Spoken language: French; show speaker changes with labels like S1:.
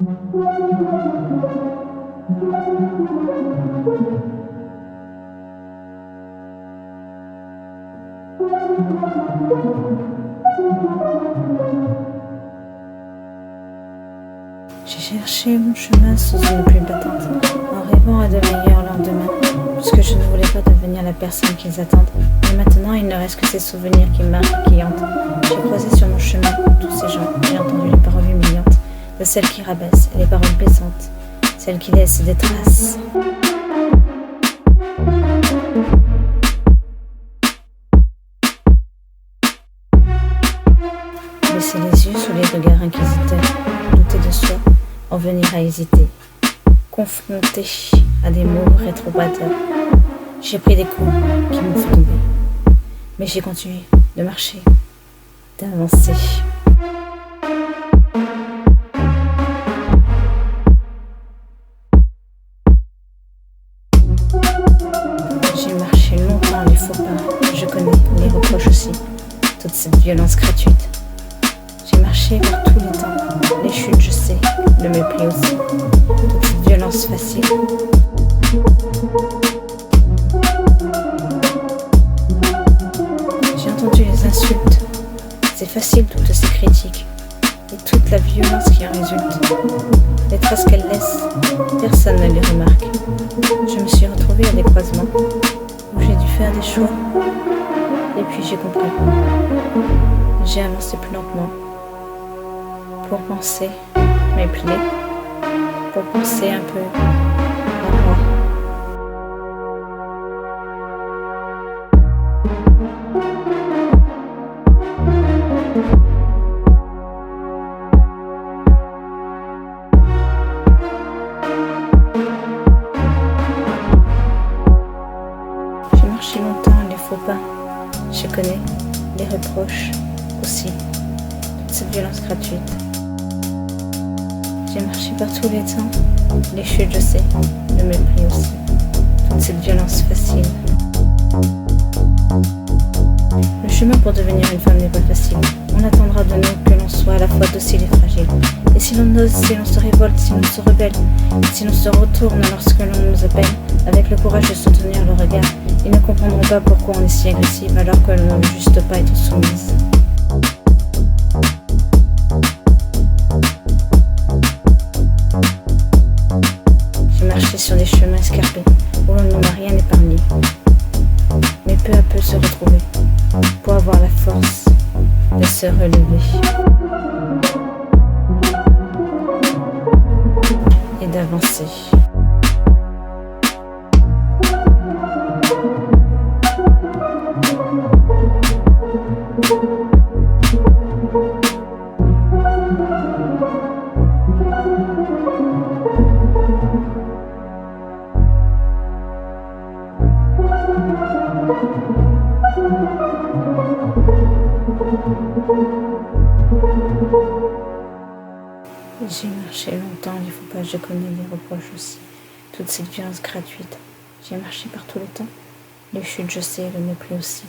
S1: J'ai cherché mon chemin sous une pluie battante, en rêvant à de meilleurs lendemains, puisque je ne voulais pas devenir la personne qu'ils attendent. Et maintenant, il ne reste que ces souvenirs qui marquent et qui hantent. J'ai croisé sur mon chemin tous ces gens, j'ai entendu les paroles humiliantes de celles qui rabaissent et les paroles blessantes, celles qui laissent des traces. Baisser les yeux sous les regards inquisiteurs, douter de soi, en venir à hésiter, confronté à des mots rétrogradeurs. J'ai pris des coups qui m'ont fait tomber, mais j'ai continué de marcher, d'avancer. J'ai marché longtemps les faux pas, je connais les reproches aussi, toute cette violence gratuite. J'ai marché par tous les temps, les chutes je sais, le mépris aussi, toute cette violence facile. J'ai entendu les insultes, c'est facile toutes ces critiques, et toute la violence qui en résulte. Les traces qu'elles laissent, personne ne les remarque. Je me suis retrouvée à des croisements, où j'ai dû faire des choix, et puis j'ai compris. J'ai avancé plus lentement, pour penser mes plaies, pour penser un peu à moi. J'ai marché longtemps les faux pas, je connais les reproches aussi, toute cette violence gratuite. J'ai marché par tous les temps, les chutes je sais, le mépris aussi, toute cette violence facile. Le chemin pour devenir une femme n'est pas facile. On attendra de nous que l'on soit à la fois docile et fragile. Et si l'on ose, si l'on se révolte, si l'on se rebelle, si l'on se retourne lorsque l'on nous appelle, avec le courage de soutenir le regard, ils ne comprendront pas pourquoi on est si agressive alors que l'on ne veut juste pas être soumise. Sur des chemins escarpés où l'on ne m'a rien épargné, mais peu à peu se retrouver pour avoir la force de se relever et d'avancer. J'ai marché longtemps, il ne faut pas, je connais les reproches aussi, toute cette violence gratuite. J'ai marché par tous les temps, les chutes je sais, le mépris aussi.